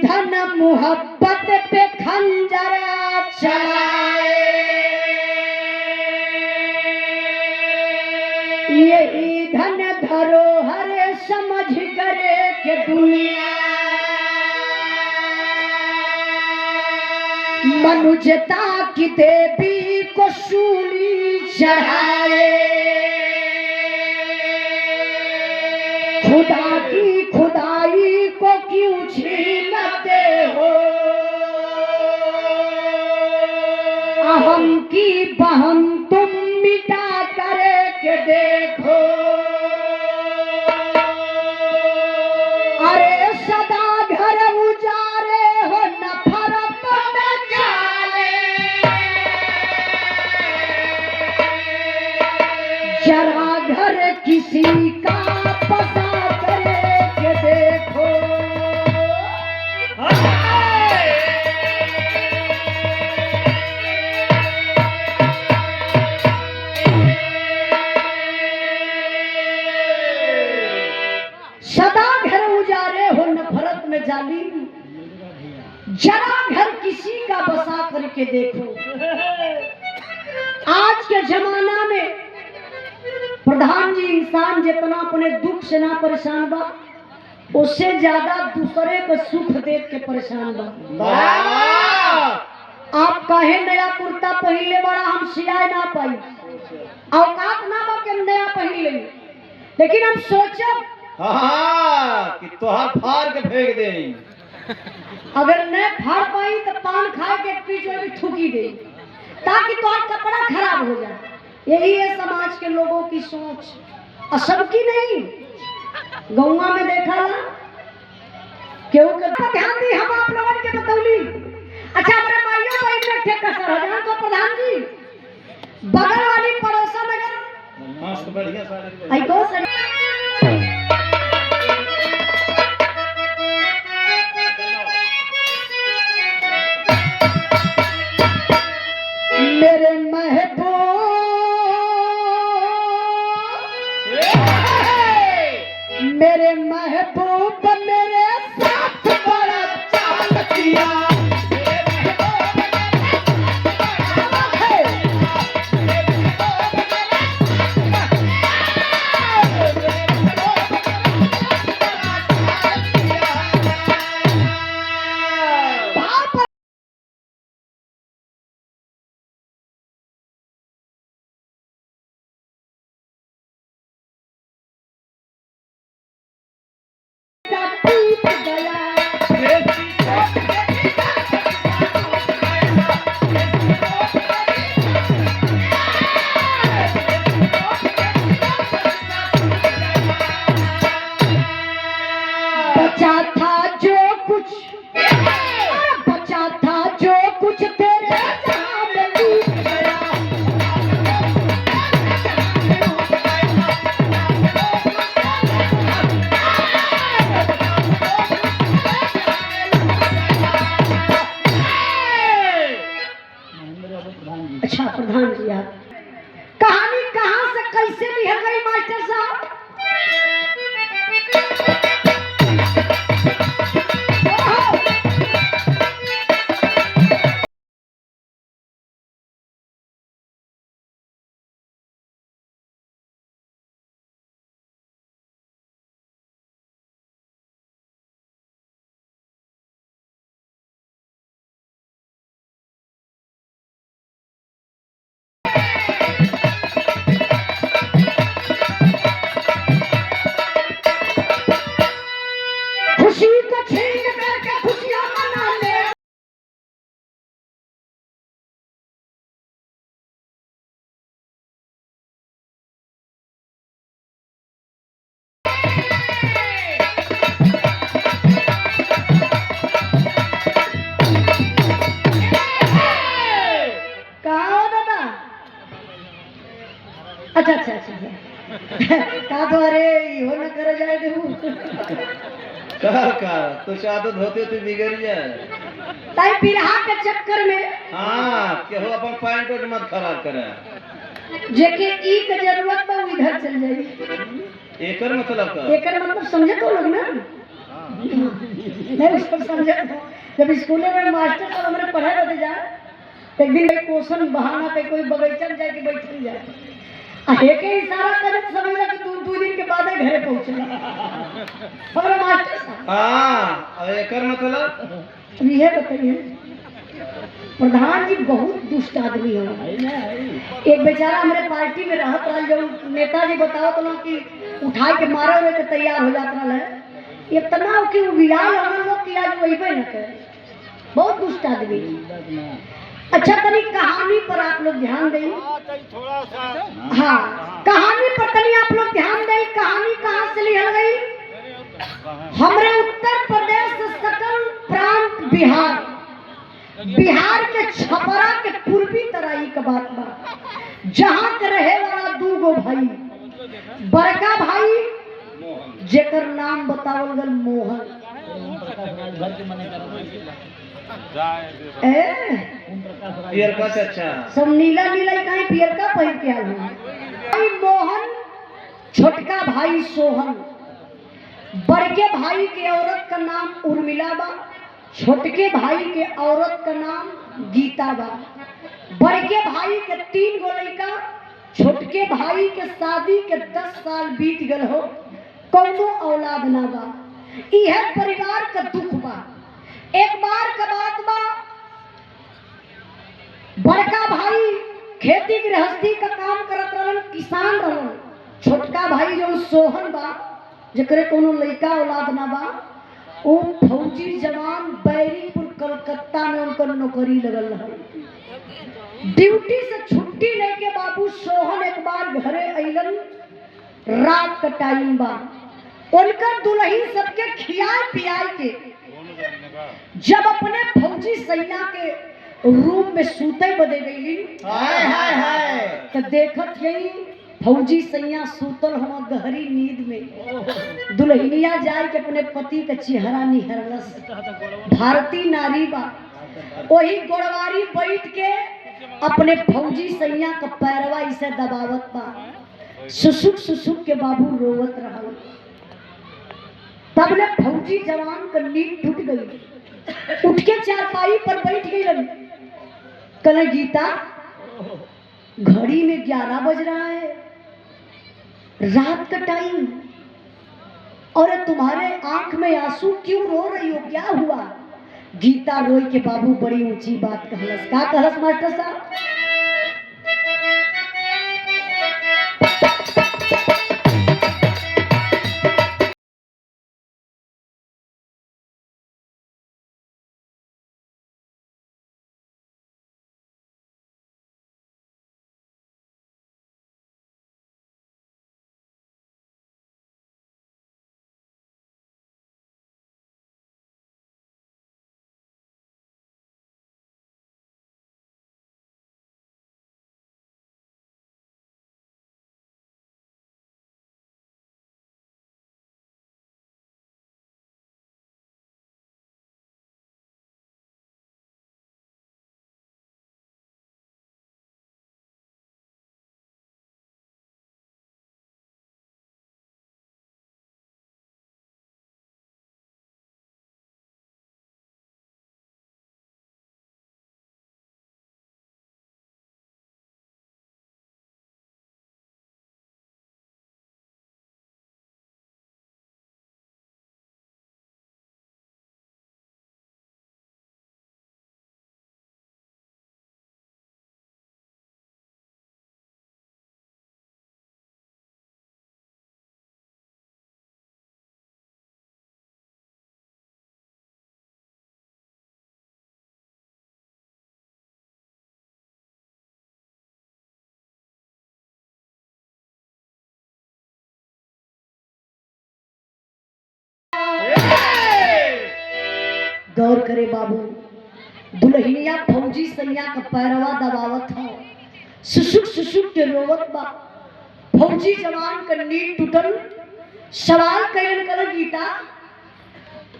धन मोहब्बत पे खंजर चलाए, यही धन धरोहर समझ करे कि दुनिया मनुष्यता की देवी को सूली चढ़ाए। खुदा की खुदाई को क्यों छीनते हो, अहम की बहम तुम मिटा करे के देखो। अरे सदा घर उजारे हो नफरत में जाले, जरा घर किसी का पता करे के देखो। सदा घर उजारे हो नफरत में जाली, जरा घर किसी का बसा करके देखो। आज के जमाना में प्रधान जी इंसान जितना अपने दुख से ना परेशान बा, उससे ज्यादा दूसरे को सुख देख के परेशान बा। आप कहे नया कुर्ता पहले बड़ा हम सियाए ना पाई, औकात ना बा के नया पहले, लेकिन हम सोचब कि तोहार फाड़ के फेंक दे। अगर न फाड़ पाई तो पान खा के पीछे भी थूकी दे, ताकि तोहार कपड़ा खराब हो जाए। यही है समाज के लोगों की सोच, और सबकी नहीं। गौवा में देखा ना क्यों करता, ध्यान दी हम आप लोगों के बतौली। अच्छा हमारे माइयों को एक ठेका सर हो जाए तो प्रधान जी बगल वाली पड़ोसा नगर मस्त बढ़िया साड़ी आई को सर मेरे महबूब, मेरे महबूब मेरे साथ बड़ा चाल किया। बचा था जो कुछ, बचा था जो कुछ तेरे जहां में लूट गया। अच्छा प्रधान जी, आप कहानी कहां से कैसे लिख गई मास्टर साहब? खुशी को छीन करके खुशियां मनाने, कहाँ हो दादा? अच्छा अच्छा अच्छा का तो अरे हो न कर जाए का तो आदत होती तो बिगड़ जाए। ताई बिरहा के चक्कर में केहू अपन पैंट उट मत खराब करे। जेके ई के जरूरत बा इधर चल जाई। एकर मतलब का? एकर मतलब समझे तो लोग ना, नहीं उसको समझा। जब स्कूल में मास्टर साहब हमारे पढ़ाए होते जाए, एक दिन क्वेश्चन बहाना पे कोई बगीचा में जाके बैठ जाए, एक इशारा करे तो समझ ला कि दो दिन के बाद घरे पहुंचला हमारा मास्टर साहब। हाँ, अब एकर मतलब ये बताइए, प्रधान जी बहुत दुष्ट आदमी है। एक बेचारा हमारे पार्टी में रहत रहा, जब नेताजी बताओ तो ना कि उठाए के मारे हुए के तैयार हो जाता है, इतना कि वो बिलाल हम लोग की आज वही पे न करे, बहुत दुष्ट आदमी। अच्छा तनी कहानी पर आप लोग ध्यान दें, थोड़ा सा। हाँ कहानी पर तनी आप लोग ध्यान दें। कहानी कहाँ से लिखल गई? हमारे उत्तर प्रदेश से सकल प्रांत बिहार, बिहार के छपरा के पूर्वी तराई का बात बा, जहाँ के रहे वाला दू गो भाई, बड़का भाई जेकर नाम बतावल गल मोहन, पियर का अच्छा सब नीला नीला कहीं पियर का पहन के आल भाई मोहन, छोटका भाई सोहन, बड़के भाई के औरत का नाम उर्मिला बा, छोटके भाई के औरत का नाम गीता बा। बड़के भाई के 3 गो लड़का, छोटके भाई के शादी के 10 साल बीत गए हो, कौनो औलाद ना बा। यह परिवार का दुख बा। एक बार का बात बा, बड़का भाई खेती गृहस्थी का काम करत रहलन, किसान रहलन। छोटका भाई जो सोहन बा, जकरे कोनो लड़का औलाद ना बा, वो फौजी जवान बैरीपुर कलकत्ता में उनकर नौकरी लगल रहा। ड्यूटी से छुट्टी लेके बाबू सोहन एक बार घरे अइलन, रात का टाइम बा। उनकर दुल्ही सबके खियाए पियाए के जब अपने फौजी सैया के रूम में सूते बदे गईली, हाय हाय हाय, तो देखत यही फौजी सैया सूतल हो गहरी नींद में। दुल्हनिया जाए के अपने पति का चेहरा निहरलस, भारतीय नारी बा, वही गोड़वारी बैठ के अपने फौजी सैया का पैरवा इसे दबावत बा। सुसुक सुसुक के बाबू रोवत रहल। तबले फौजी जवान का नींद टूट गई, उठ के चारपाई पर बैठ गई। लगी कल गीता, घड़ी में 11 बज रहा है, रात का टाइम, और तुम्हारे आंख में आंसू क्यों रो रही हो, क्या हुआ? गीता रोई के बाबू बड़ी ऊंची बात कहलस। का कहलस मास्टर साहब? गौर करे बाबू, दुल्हनिया फौजी सैया का पैरवा दबावत हो, सुसुक सुसुक के रोवत बा। फौजी जवान का नींद टूटल, सवाल कइलन कल गीता,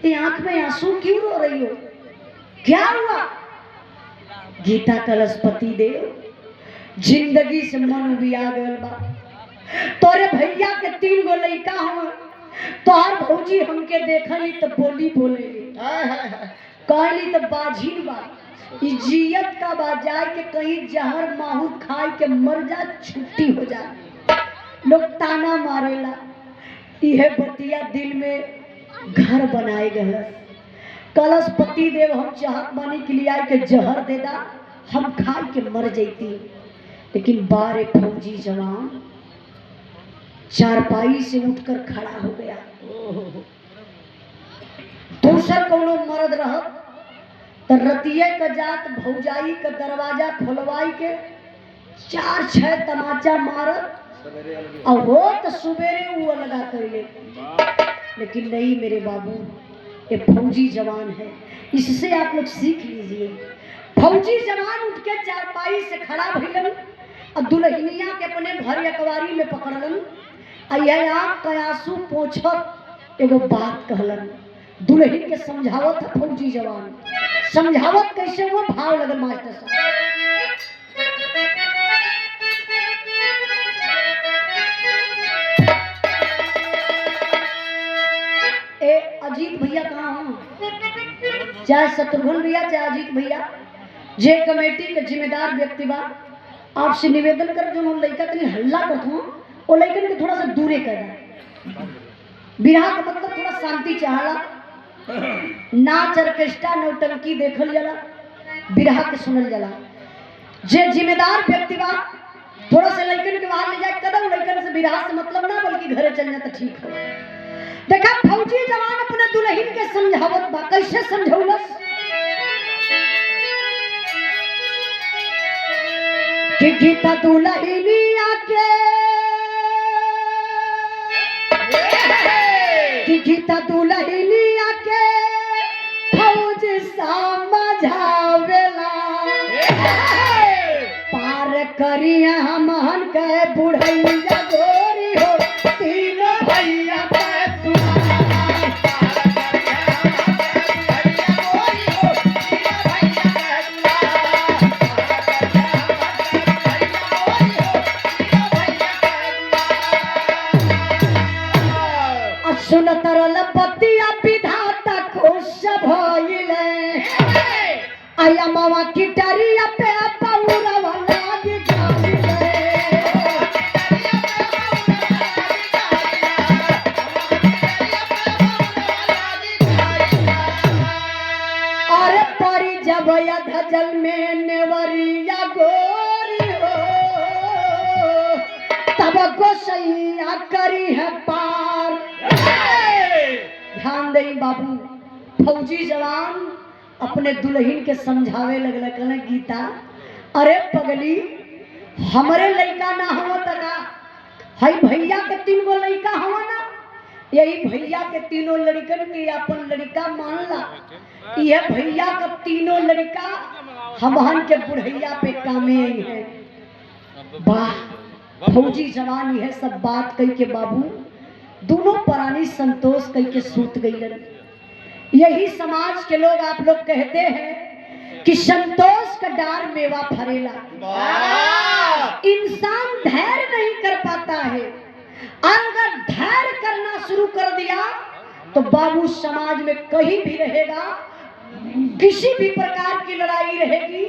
ये आंख में आंसू क्यों रो रही हो, क्या हुआ? गीता कलश पति देव, जिंदगी से मन उबिया गल बा। तोरे भैया के 3 गो लड़का हो, तोहर भौजी हमके देखली तो बोली बोलेली, कहली तो बाझिन बा, इज्जत का बाजाय के कहीं जहर माहूर खाए के मर जा, छुट्टी हो जाए। लोग ताना मारेला, यह बतिया दिल में घर बनाए गए। कलश पति देव हम चाहत मानी के लिए के जहर दे दा, हम खाए के मर जैती। लेकिन बारे फौजी जवान चारपाई से उठकर खड़ा हो गया। दूसर कोनो मर्द रहत तो रतिये का जात भौजाई का दरवाजा खोलवाई के 4-6 तमाचा मारत और हो तो सुबेरे वो लगा कर ले। लेकिन नहीं मेरे बाबू, ये फौजी जवान है, इससे आप लोग सीख लीजिए। फौजी जवान उठ के चारपाई से खड़ा भइलन और दुल्हनिया के अपने भर अकवारी में पकड़लन। आँख का आंसू पोछत एगो बात कहलन, दुल्हन के समझावत है फौजी जवान। समझावत कैसे वो भाव लगल मास्टर साहब। ए अजीत भैया कहाँ हो? चाहे शत्रुघ्न भैया चाहे अजीत भैया, जे कमेटी के जिम्मेदार व्यक्ति बा, आपसे निवेदन कर जो लड़का तनी हल्ला करत हो वो लड़कन के थोड़ा सा दूरे कर दा। बिरहा का मतलब थोड़ा शांति चाहला, नाच ऑर्केस्ट्रा नौटंकी देखल जाला, बिरहा के सुनल जाला। जे जिम्मेदार व्यक्ति बा थोड़ा सा लड़कन के बाहर ले जाए कदम, लड़कन से बिरहा से मतलब ना बल्कि घरे चल जाता ठीक हो। देखा फौजी जवान अपने दुल्हन के समझावत बा, कैसे समझौलस कि गीता दुल्हनिया के, कि गीता दुल्हनिया के फौज समझावेला, पार करिया हमहन के बुढ़ैया गोरी हो, तीनों भैया सुन तरल पतिया विधाता खुश भइले, आया मावा की टरिया पे पौरवा लाग गइले। अरे परी जब धजल में नेवरिया गोरी हो, तब गोसैया करी है पार। ध्यान दे बाबू, फौजी जवान अपने दुल्हन के समझावे लगल, कहले गीता अरे पगली हमरे लड़का ना हो तका, हई भैया के 3 गो लड़का हो ना, यही भैया के 3 लड़कन के अपन लड़का मान ला। यह भैया का 3 लड़का हमहन के बुढ़ैया पे कामे आई है। वाह फौजी जवान यह सब बात कही के बाबू दोनों प्राणी संतोष कही के सूत गई। यही समाज के लोग आप लोग कहते हैं कि संतोष का डार मेवा फरेला। इंसान धैर्य नहीं कर पाता है, अगर धैर्य करना शुरू कर दिया तो बाबू समाज में कहीं भी रहेगा, किसी भी प्रकार की लड़ाई रहेगी,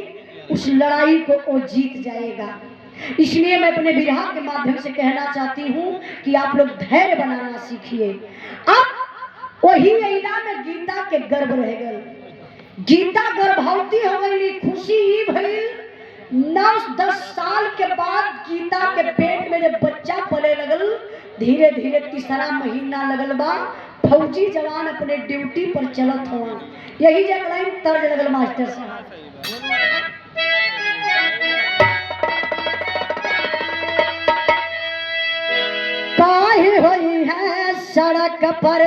उस लड़ाई को वो जीत जाएगा। इसलिए मैं अपने बिरहा के माध्यम से कहना चाहती हूँ कि आप लोग धैर्य बनाना सीखिए। अब वही इला में गीता के गर्भ रह गए, गीता गर्भवती हो गई। खुशी ही भई 9-10 साल के बाद गीता के पेट में जब बच्चा पले लगल, धीरे धीरे 3रा महीना लगल बा, फौजी जवान अपने ड्यूटी पर चलत हुआ। यही जब लाइन तर्ज लगल मास्टर साहब, काहे होई है सड़क पर,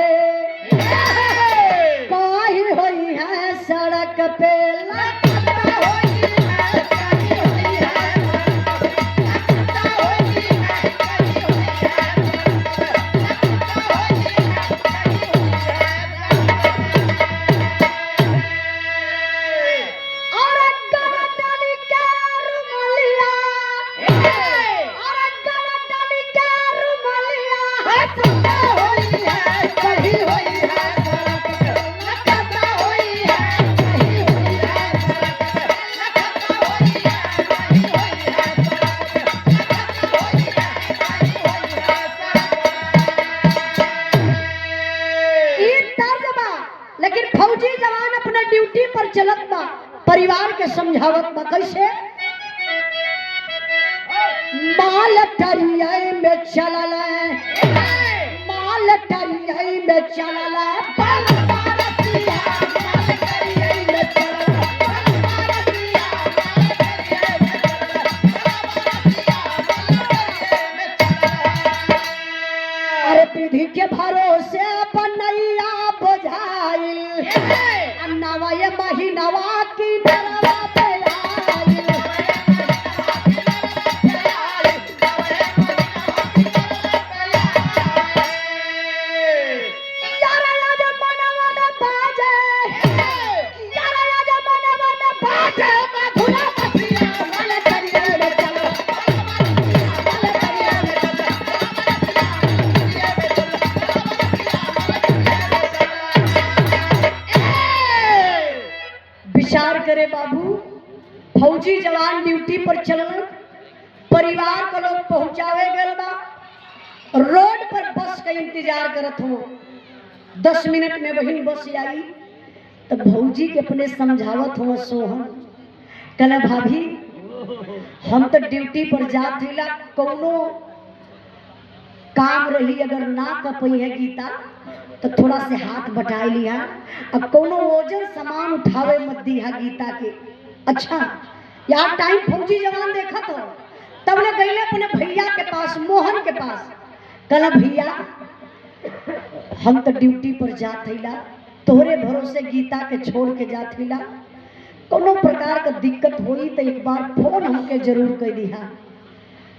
काहे होई है सड़क पे तर्ज बा, लेकिन फौजी जवान अपने ड्यूटी पर चलत बा, परिवार के समझावत बा। कैसे? माल टरिया में चलल, माल टरिया में चलल, विधि के भरोसे बनैया बुझाइल, नवा महीनवा की नरवा पे आइल। यारा आज मनवा न बाजे, यारा आज मनवा न बाजे, मधुरा बसिया माल टरिया में चलल। विचार करे बाबू, फौजी जवान ड्यूटी पर चलल, परिवार को लोग पहुंचावे गल बा, रोड पर बस का इंतजार करत हो। 10 मिनट में वही बस आई तो भौजी के अपने समझावत हो। सोहन कहला भाभी हम तो ड्यूटी पर जात हिला, कौनो काम रही अगर ना कपई है गीता तो थोड़ा से हाथ बटा लिया, अब कोनो वजन सामान उठावे मत दिया गीता के। अच्छा यार टाइम फौजी जवान देखा तो तब ले गईले अपने भैया के पास, मोहन के पास। कहला भैया हम तो ड्यूटी पर जात हिला, तोहरे भरोसे गीता के छोड़ के जात हिला, कोनो प्रकार का दिक्कत होई तो एक बार फोन हमके जरूर कर दिहा।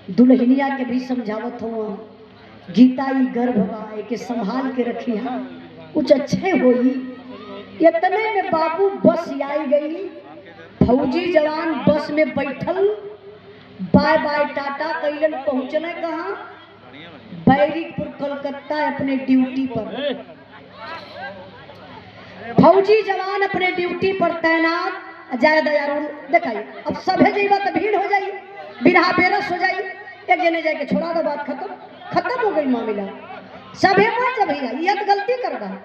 दुल्हनिया के भी समझावत हो, गीता ई गर्भ बा के संभाल के रखी है, कुछ अच्छे होई। इतने में बाबू बस आई गई, फौजी जवान बस में बैठल, बाय बाय टाटा कैलन, पहुंचने कहाँ? बैरिकपुर कलकत्ता अपने ड्यूटी पर। फौजी जवान अपने ड्यूटी पर तैनात। जाए दयारू देखाई, अब सभे जीवा तो भीड़ हो जाई, बिरहा बेरस हो जाई, एक जने जाके छोड़ा दो, बात खत्म, खत्म हो गई मामला। सभे मत भैया ये तो गलती कर रहा,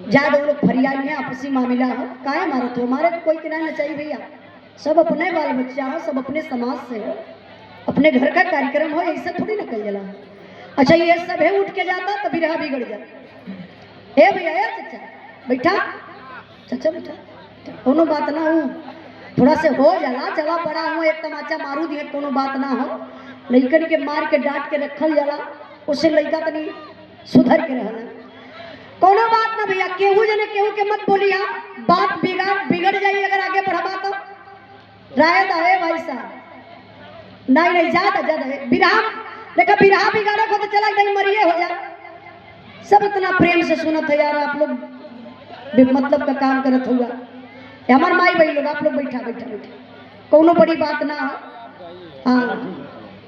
ज्यादा वो लोग फरियाली है, आपसी मामला हो, काहे मारत हो? मारे कोई के ना चाहिए भैया, सब अपने बाल बच्चा हो, सब अपने समाज से हो, अपने घर का कार्यक्रम हो, ऐसा थोड़ी ना कल जला। अच्छा ये सभे उठ के जाता तो बिरहा बिगड़ जाता। ए भैया ए चाचा बैठा, चाचा बैठा, कोनो बात ना हो, थोड़ा से हो जाला, चला पड़ा हूँ, एक तमाचा मारू दिए, कोनो बात ना हो। लड़कन के मार के डांट के रखल जाला, उससे लड़का तनी सुधर के रहना, कोनो बात ना भैया। केहू जने केहू के मत बोलिया, बात बिगड़ जाई अगर आगे बढ़ावा तो। राय है भाई साहब, नहीं ज्यादा बिरहा देखा, बिरहा बिगाड़े को तो चला नहीं मरिए हो जा। सब इतना प्रेम से सुनत है यार, आप लोग मतलब का काम करत हुआ। हमार माई भाई लोग, आप लोग बैठा बैठा बैठा, कोनो बड़ी बात ना हो। हाँ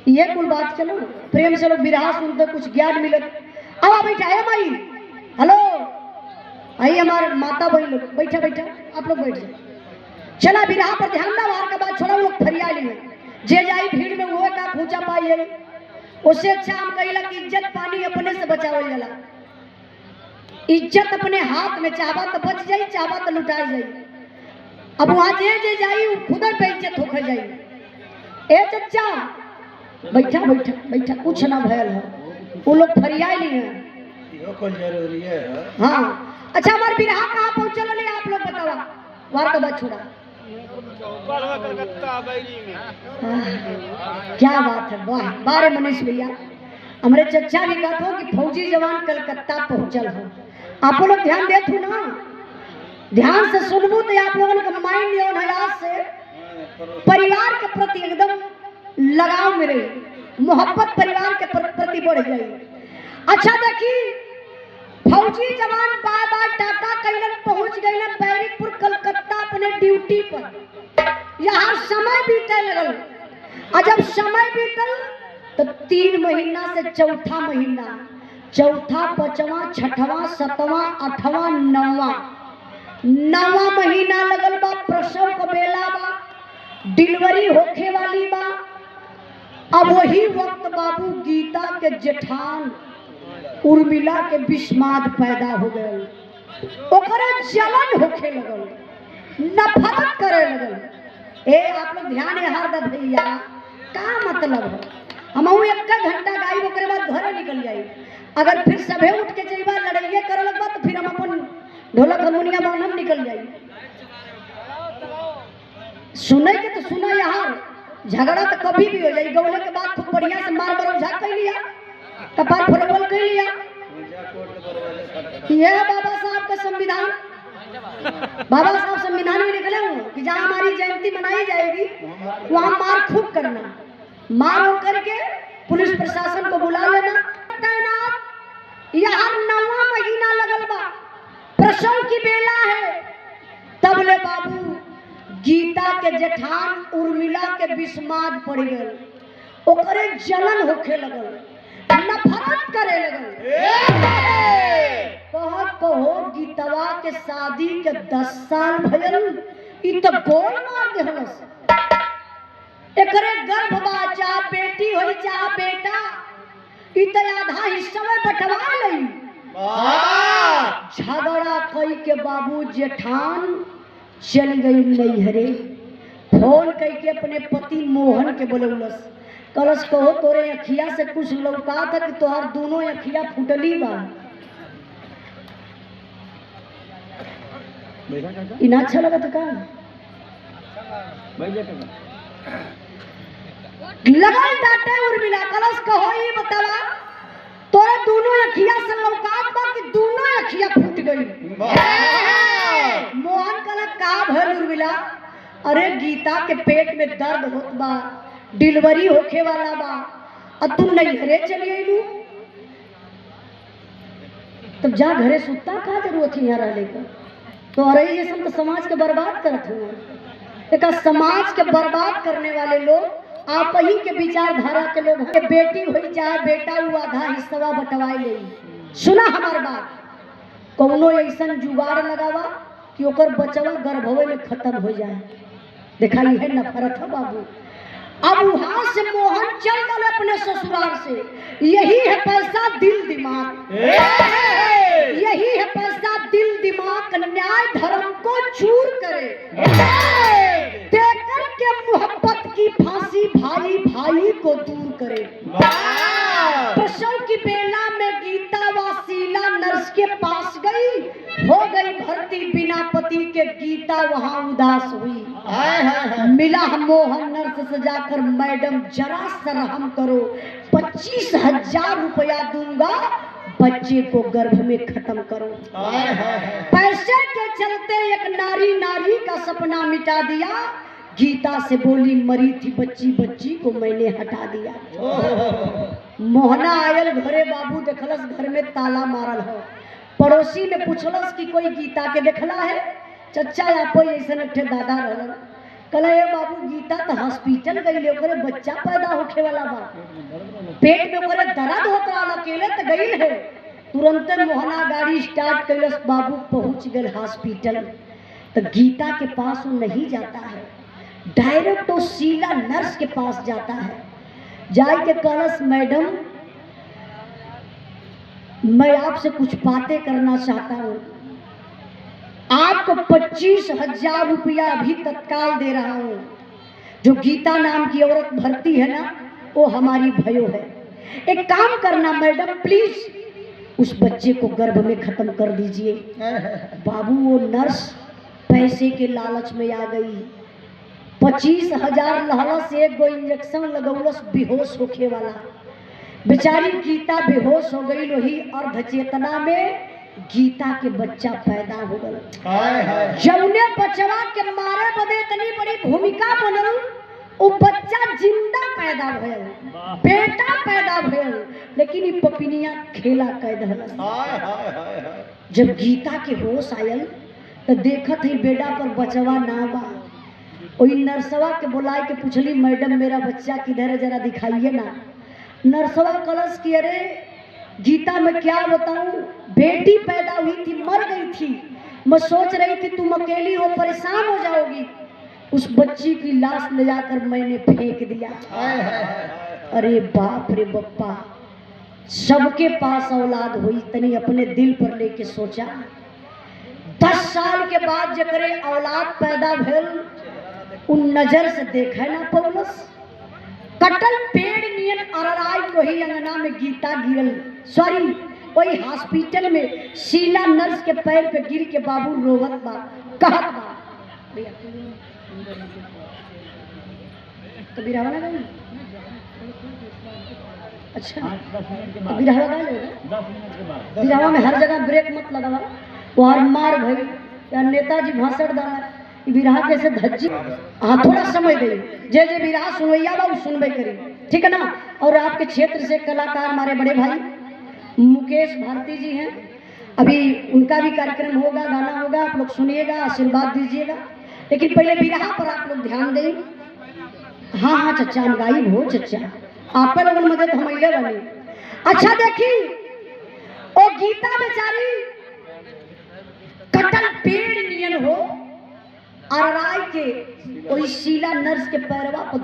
ये कुल बात चलो, प्रेम से लोग बिरहा सुनते, कुछ ज्ञान मिलत। अब बैठा है माई, हेलो आई हमारे माता बहन लोग, बैठा बैठा आप लोग बैठ जाए। चला बिरहा पर ध्यान दा, वार का बात छोड़ा, वो लोग फरियाली में जे जाई भीड़ में वो का पूछा पाई। उससे अच्छा हम कहिला कि इज्जत पानी अपने से बचावल जाला। इज्जत अपने हाथ में, चाहबा तो बच जाई, चाहबा तो लुटा जाई। अब वहां जे जाई वो खुद पे इज्जत होकर जाई। ए चच्चा बैठा बैठा बैठा, कुछ ना भयल है, वो लोग फरियाली है, जरूरी है। हाँ अच्छा हमारे बिरहा कहाँ पहुँचल है आप लोग बतावा, वार का बात छोड़ा। क्या बात है, वाह बारे मनीष भैया, हमारे चचा भी कहते हो कि फौजी जवान कलकत्ता पहुंचल हो। आप लोग ध्यान देत हो ना, ध्यान से सुनबू तो आप लोगों का माइंड और हयात से परिवार के प्रति एकदम लगाव में रही, मोहब्बत परिवार के प्रति बढ़ गई। अच्छा देखी, फौजी जवान बाय बाय टाटा कैलन पहुंच गए बैरिकपुर कलकत्ता अपने ड्यूटी पर। यहाँ समय बीते लगल, और जब समय बीतल तो 3 महीना से चौथा महीना, चौथा, पांचवा, छठवां, सातवां, आठवां, नौवां महीना लगल बा। प्रसव का बेला बा, डिलीवरी होखे वाली बा। अब वही वक्त बाबू गीता के जेठान उर्मिला के विस्माद पैदा हो गए, ओकरे जलन होखे लगल, नफरत करे लगल। ए आप लोग ध्यान हार द भैया, का मतलब है? हम एक घंटा गाई ओकरे बाद घरे निकल जाई। अगर फिर सभे उठ के जइबा लड़ाइए करे लगबा तो फिर हम अपन ढोलक हारमोनिया बांधम निकल जाई। सुने के तो सुना यार, झगड़ा तो कभी भी हो जाए। गौले के बाद खूब बढ़िया से मार बरौझा कर लिया, कपाल फरवल कर लिया। यह बाबा साहब का संविधान, बाबा साहब संविधान में निकले हो कि जहाँ हमारी जयंती मनाई जाएगी वहाँ मार खूब करना, मार हो करके पुलिस प्रशासन को बुला लेना। तैनात यहाँ 9वां महीना लगल बा, प्रसव की बेला है, तब ले बाबू गीता के जेठान उर्मिला के विस्माद पड़ गए, ओकरे जलन होखे लगल, नफरत करे लगल। कहो गीतवा के शादी के 10 साल भयल, इ तो गोल मार देहलस। एकरे गर्भ बा, चाहे बेटी होई चाहे बेटा, इ तो आधा हिस्सा में बंटवा लई। झगड़ा कई के बाबू जेठान चल गई नैहरे। फोन कई के अपने पति मोहन के बोलौलस, कलश कहो तोरे अखिया से कुछ लौका था कि तोहार दोनों अखिया फुटली बा। इना अच्छा लगा था का लगल डाटे उर्मिला, कलश कहो ये बतावा तोरे दोनों अखिया से लौकात बा कि दोनों अखिया फूट गई। मोहन कलश का भल उर्मिला, अरे गीता के पेट में दर्द होत बा, डिलीवरी होखे वाला बा, अब तुम नैहरे चली आईलू, तब जा घरे सुता का जरूरत है यहाँ रहने का। तो अरे ये सब तो समाज के बर्बाद करत हुए। देखा समाज के बर्बाद करने वाले लोग आप ही के विचारधारा के लोग हैं। बेटी हुई चाहे बेटा हुआ, आधा हिस्सा बंटवाई ले। सुना हमार बात, कौनो ऐसा जुगाड़ लगावा कि ओकर बचवा गर्भवे में खत्म हो जाए। देखा ये नफरत है बाबू। अब वहां से मोहन चल गए अपने ससुराल से। यही है पैसा दिल दिमाग, यही है पैसा दिल दिमाग, न्याय धर्म को चूर करे, देकर के मोहब्बत की फांसी भाई भाई को दूर करे। प्रसव की बेला में गीता वासीला नर्स के पास गई, हो गई भर्ती बिना पति के। गीता वहां उदास हुई, मिला मोहन नर्स से जाकर, मैडम जरा सा रहम करो, 25,000 रुपया दूंगा, बच्चे को गर्भ में खत्म करो। पैसे के चलते एक नारी का सपना मिटा दिया। गीता से बोली मरी थी बच्ची, बच्ची को मैंने हटा दिया। मोहना आयल घरे, बाबू देखलस घर में ताला मारल हो। पड़ोसी ने पूछलस कि कोई गीता के देखला है? चचा आप ऐसा अठे दादा रहल। कहला ये बाबू गीता तो हॉस्पिटल गई, ओकरे बच्चा पैदा होखे वाला बा, पेट में ओकरे दर्द होत रहा, अकेले तो गई है। तुरंत मोहना गाड़ी स्टार्ट कैलस, बाबू पहुंच गए हॉस्पिटल। तो गीता के पास वो नहीं जाता है, डायरेक्ट तो शीला नर्स के पास जाता है। जाके कहलस मैडम मैं आपसे कुछ बातें करना चाहता हूँ, आपको 25,000 रुपया अभी तत्काल दे रहा हूँ। जो गीता नाम की औरत भर्ती है ना, वो हमारी भयो है। एक काम करना मैडम, प्लीज उस बच्चे को गर्भ में खत्म कर दीजिए। बाबू वो नर्स पैसे के लालच में आ गई, 25,000 लहलस, एक गो इंजेक्शन लगौलस बेहोश होखे वाला। बेचारी गीता बेहोश हो गई। वही अर्ध चेतना में गीता के बच्चा पैदा हो गया। जौने बचवा के मारे बदे इतनी बड़ी भूमिका बनल, वो बच्चा जिंदा पैदा भयल, बेटा पैदा भयल, लेकिन ये पपिनिया खेला कह दहलस। जब गीता के होश आयल तो देखत है बेटा पर बचवा ना बा। वही नर्सवा के बुलाए के पूछली मैडम मेरा बच्चा किधर है, जरा दिखाइए ना। नर्सवा कलश की अरे गीता मैं क्या बताऊं, बेटी पैदा हुई थी, मर गई थी, मैं सोच रही थी तुम अकेली हो, परेशान हो जाओगी। उस बच्ची की लाश ले जाकर मैंने फेंक दिया। अरे बाप रे बप्पा, सबके पास औलाद हुई, तनी अपने दिल पर लेके सोचा 10 साल के बाद जकरे औलाद पैदा भेल उन नजर से देखे ना पौलस। कटल पेड़ नियन अरराई वही अंगना में गीता गिरल, सॉरी वही हॉस्पिटल में शीला नर्स के पैर पे गिर के बाबू रोवत बा, कहत बा तो बिरहवा लगा ना? अच्छा बिरहवा लगा लेगा, बिरहवा में हर जगह ब्रेक मत लगावा, और मार भाई या नेताजी भाषण दा बिरहा कैसे धज्जी। हाँ थोड़ा समय दे, जे बिरहा सुनैया बा उ सुनबे करी, ठीक है ना। और आपके क्षेत्र से कलाकार हमारे बड़े भाई मुकेश भारती जी हैं, अभी उनका भी कार्यक्रम होगा, गाना होगा, आप लोग सुनिएगा, आशीर्वाद दीजिएगा। लेकिन पहले बिरहा पर आप लोग ध्यान दें। हाँ हाँ चचा हम गायब हो चचा, आप लोगों मदद हम बनी। अच्छा देखी ओ गीता बेचारी कटल पेड़ नियन हो अरराई के कोई शीला नर्स के पैरवा पर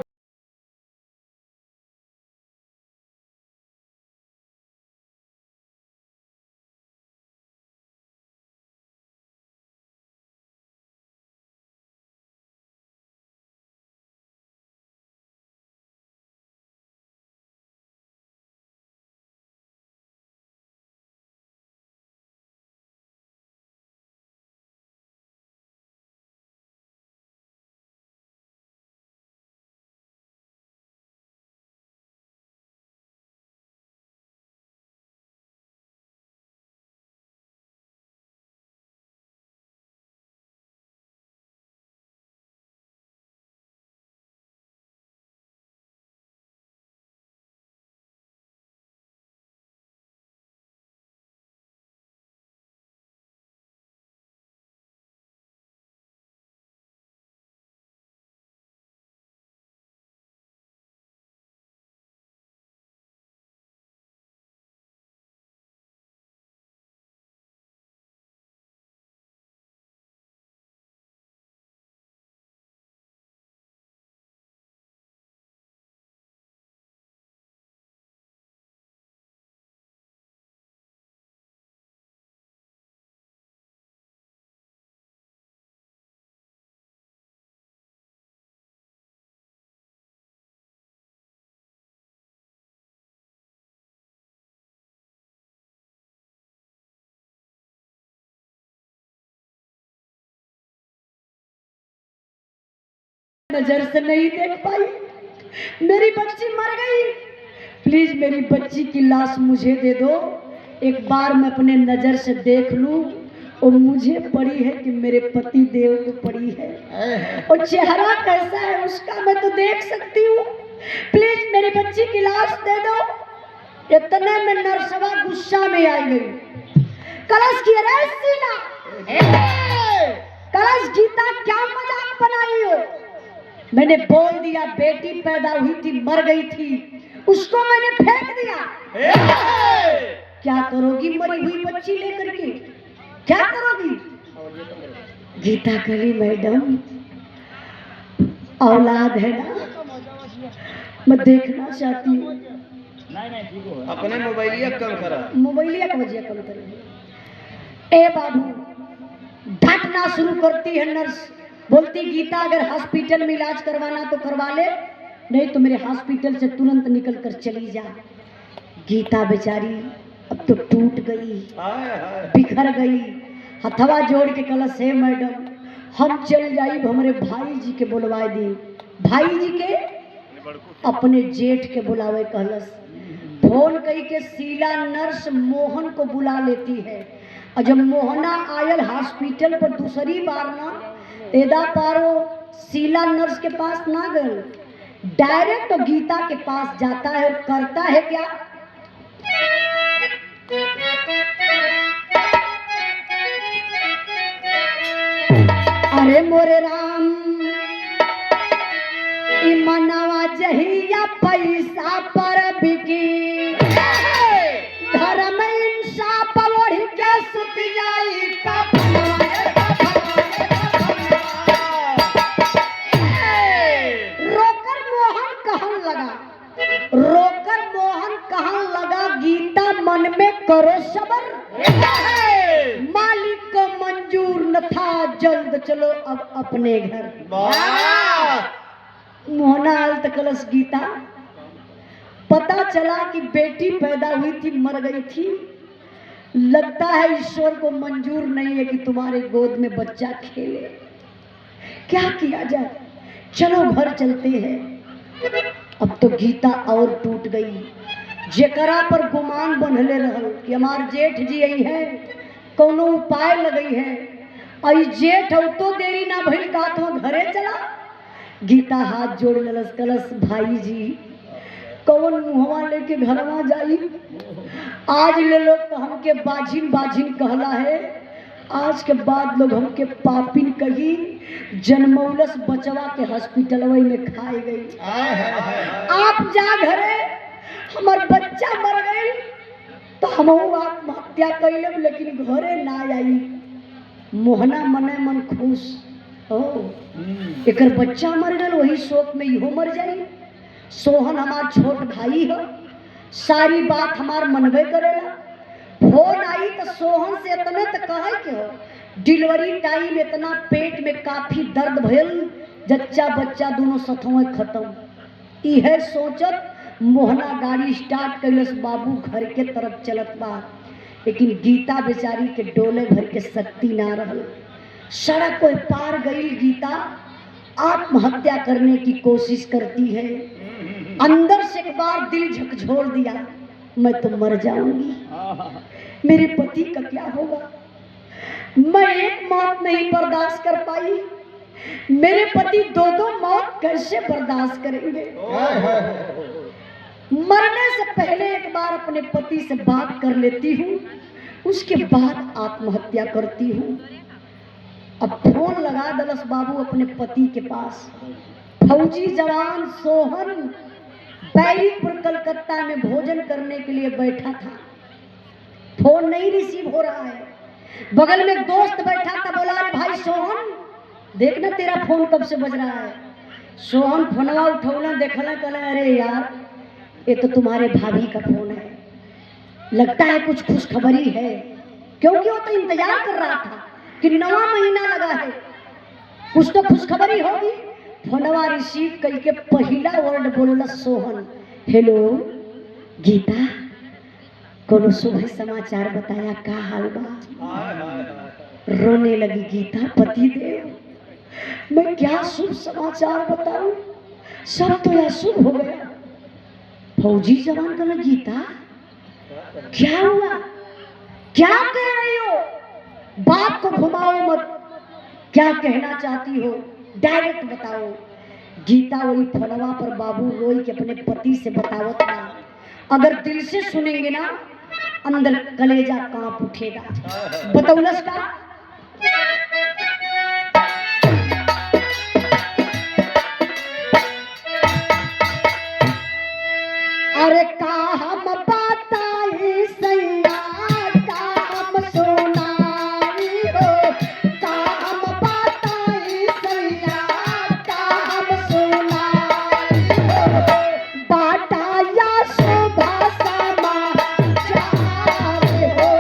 नजर से नहीं देख पाई, मेरी बच्ची मर गई, प्लीज मेरी बच्ची की लाश मुझे दे दो, एक बार मैं अपने नजर से देख लूं। और मुझे पड़ी है कि मेरे पति देव को पड़ी है, और चेहरा कैसा है उसका मैं तो देख सकती हूँ, प्लीज मेरी बच्ची की लाश दे दो। इतने में नरसवा गुस्सा में आई गई, कलश की अरे शीला, कलश गीता क्या मजाक बनाई हो, मैंने बोल दिया बेटी पैदा हुई थी मर गई थी, उसको मैंने फेंक दिया। क्या करोगी मरी हुई बच्ची लेकर के, क्या करोगी? गीता करी मैडम औलाद है ना, मैं देखना चाहती हूँ। अपने मोबाइलिया कम करा, मोबाइलिया का वजह कम करें। ए बाबू डांटना शुरू करती है नर्स, बोलती गीता अगर हॉस्पिटल में इलाज करवाना तो करवा ले, नहीं तो मेरे हॉस्पिटल से तुरंत निकल कर चली जा। गीता बेचारी अब तो टूट गई, बिखर गई, हथवा जोड़ के कलश है मैडम हम चल जाई, हमारे भाई जी के बुलवाए दी, भाई जी के अपने जेठ के बुलावे कहलस। फोन कही के शीला नर्स मोहन को बुला लेती है, और जब मोहना आयल हॉस्पिटल पर दूसरी बार ना तेदा पारो शीला नर्स के पास ना गए, डायरेक्ट गीता के पास जाता है और करता है क्या, अरे मोरे राम मनवा जहिया पैसा पर बिकी, धर्म इंसाफ ओढ़ के सुत जाई रोकर मोहन कहन लगा, गीता जल्द चलो अब अपने घर। वाह मोहना आल तो कलश गीता, पता चला कि बेटी पैदा हुई थी मर गई थी, लगता है ईश्वर को मंजूर नहीं है कि तुम्हारे गोद में बच्चा खेले, क्या किया जाए, चलो घर चलते हैं। अब तो गीता और टूट गई, जेकरा पर गुमान बनले रहल कि हमार जेठ जी यही है, कोनो उपाय लगई है, आई जेठ हो तो देरी ना भइल का तो घरे चला। गीता हाथ जोड़ ललस कलस, भाई जी कौन मुहवा लेके घरवा जाई, आज ले लोग तो हमके बाझिन बाझिन कहला है, आज के बाद लोग हमके पापिन कही, जनमौलस बचवा के हॉस्पिटल में खाए गई। आप जा घरे, हमार बच्चा मर गई तो हम आत्महत्या कैले, लेकिन घरे ना आई। मोहना मने मन खुश हो, एकर बच्चा मर गल, वही शोक में इहो मर जाई। सोहन हमार छोट भाई हो, सारी बात हमार मनबे करेला। फोन आई तो सोहन से इतने तो कहे के हो, डिलीवरी टाइम इतना पेट में काफी दर्द भयल, जच्चा बच्चा दोनों सथों खत्म। यह सोचत मोहना गाड़ी स्टार्ट कैलस, बाबू घर के तरफ चलत बा, लेकिन गीता बेचारी के डोले भर के शक्ति ना रहल। सड़क को पार गई गीता, आत्महत्या करने की कोशिश करती है। अंदर से एक बार दिल झकझोर दिया, मैं तो मर जाऊंगी, मेरे पति का क्या होगा, मैं एक मौत नहीं बर्दाश्त कर पाई, मेरे पति दो दो मौत कैसे बर्दाश्त करेंगे। मरने से पहले एक बार अपने पति से बात कर लेती हूँ, उसके बाद आत्महत्या करती हूँ। अब फोन लगा दलस बाबू अपने पति के पास। फौजी जवान सोहन बैरीपुर कलकत्ता में भोजन करने के लिए बैठा था, फोन नहीं रिसीव हो रहा है। बगल में एक दोस्त बैठा था, बोला अरे भाई सोहन देखना तेरा फोन कब से बज रहा है। सोहन फोनवा उठौला, देखला, कहला अरे यार ये तो तुम्हारे भाभी का फोन है, लगता है कुछ खुशखबरी है, क्योंकि वो तो इंतजार कर रहा था कि 9वां महीना लगा है, कुछ तो खुशखबरी होगी। फोनवा रिसीव करके पहला वर्ड बोलला सोहन, हेलो गीता, कोनो शुभ समाचार बताया, का हाल बा। रोने लगी गीता, पति देव मैं क्या शुभ समाचार बताऊं, सब तो अशुभ हो गया। फौजी जवान कहला, गीता क्या हुआ, क्या कह रही हो, बात को घुमाओ मत, क्या कहना चाहती हो डायरेक्ट बताओ। गीता वही फोनवा पर बाबू रोई के अपने पति से बतावत ना, अगर दिल से सुनेंगे ना अंदर कलेजा कांप उठेगा। बतौलस का अरे का हम बताई सैया, का हम सुनाई हो, का हम बताई सैया, का हम सुनाई हो, बाटा या सुबह समाचार हो।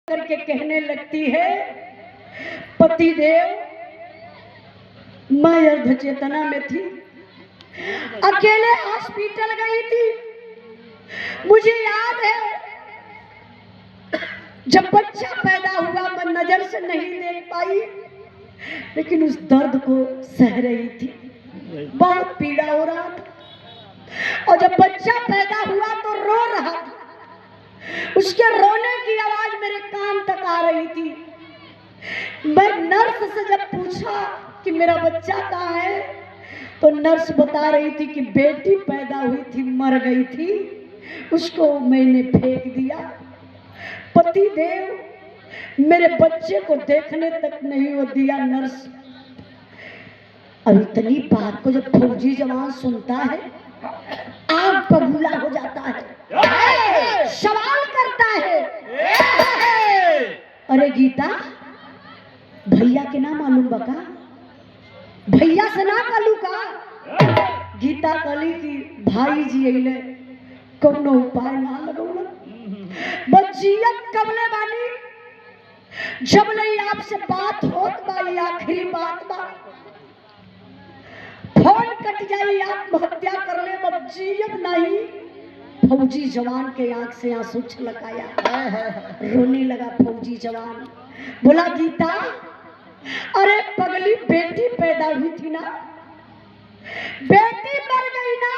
करके कहने लगती है, पतिदेव मैं अर्ध चेतना में थी, अकेले हॉस्पिटल गई थी। मुझे याद है जब बच्चा पैदा हुआ मैं नजर से नहीं देख पाई, लेकिन उस दर्द को सह रही थी, बहुत पीड़ा हो रहा था। और जब बच्चा पैदा हुआ तो रो रहा था, उसके रोने की आवाज मेरे कान तक आ रही थी। मैं नर्स से जब पूछा कि मेरा बच्चा कहाँ है, तो नर्स बता रही थी कि बेटी पैदा हुई थी, मर गई थी, उसको मैंने फेंक दिया। पति देव मेरे बच्चे को देखने तक नहीं वो दिया नर्स। अब इतनी बात को जब फौजी जवान सुनता है, आग बबूला हो जाता है, सवाल करता है, अरे गीता भैया के ना मालूम बका, भैया से ना कलू का। गीता कली की भाई जी अइले कोनो उपाय ना लगौला, बच्चियत कबले बानी, जब नहीं आपसे बात होत बा, आखिरी बात बा, फोन कट जाई आत्महत्या कर ले, बच्चियत नहीं। फौजी जवान के आंख से आंसू छलकाया, रोने लगा फौजी जवान। बोला गीता अरे पगली बेटी पैदा हुई थी ना, बेटी मर गई ना,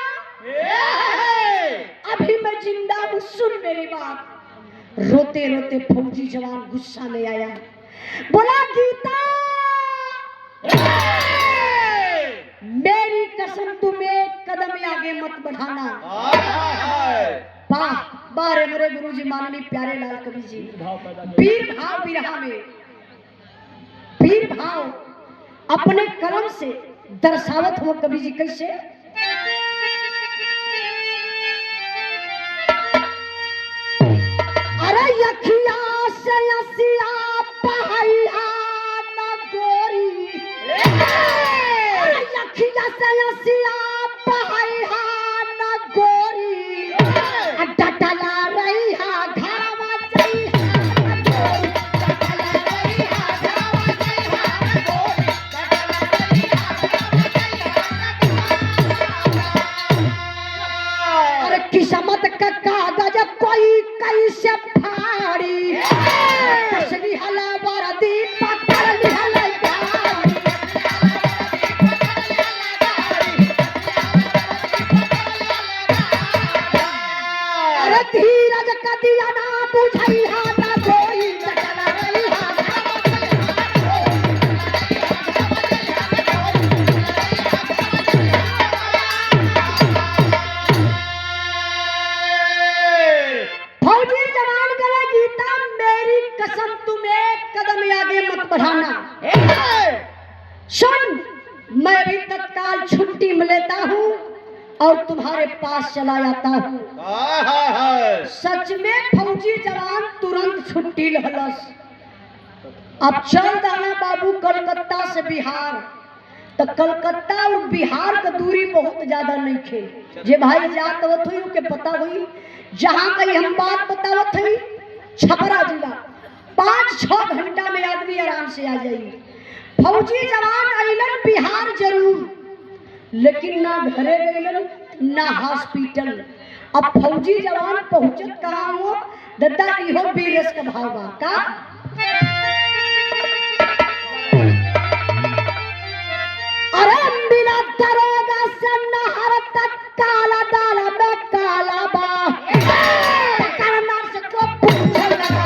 अभी मैं जिंदा हूँ, सुन मेरी बात। रोते रोते फौजी जवान गुस्सा में आया, बोला गीता मेरी कसम तुम एक कदम आगे मत बढ़ाना। वाह बारे मरे गुरु जी माननीय प्यारे लाल कवि जी, वीर भाव विरहा में वीर भाव अपने कलम से दर्शावत हो कवि जी कैसे। अरे यखिया से यसिया पहाइया न गोरी, अरे यखिया से यसिया पहाइया न गोरी, डटला रही हा घरवा जई किस्मत का कागज कोई कैसे फाड़ी, कसली हला बरदी पकड़ लिहला गाड़ी। अरे धीरज कदिया ना बुझई हा ना कोई डटला रही हा। फौजी जवान गला गीता मेरी कसम तुम एक कदम आगे मत बढ़ाना। सुन मैं भी तत्काल छुट्टी में लेता हूँ और तुम्हारे पास चला जाता हूँ। सच में फौजी जवान तुरंत छुट्टी लहलस। अब चल दाना बाबू कलकत्ता से बिहार, तो कलकत्ता और बिहार का दूरी बहुत ज्यादा नहीं थे। जे भाई जात हुई के पता हुई, जहाँ कहीं हम बात बतावत हुई छपरा जिला, 5-6 घंटा में आदमी आराम से आ जाइए। फौजी जवान अइलन बिहार जरूर, लेकिन ना घरे गइलन ना हॉस्पिटल। अब फौजी जवान पहुंचत कहाँ हो दद्दा, इहो बीरस का भाव बा का। अरे बिना दरोगा से नहर तक काला दाला में काला बा, पकड़ना से को पूछल लगा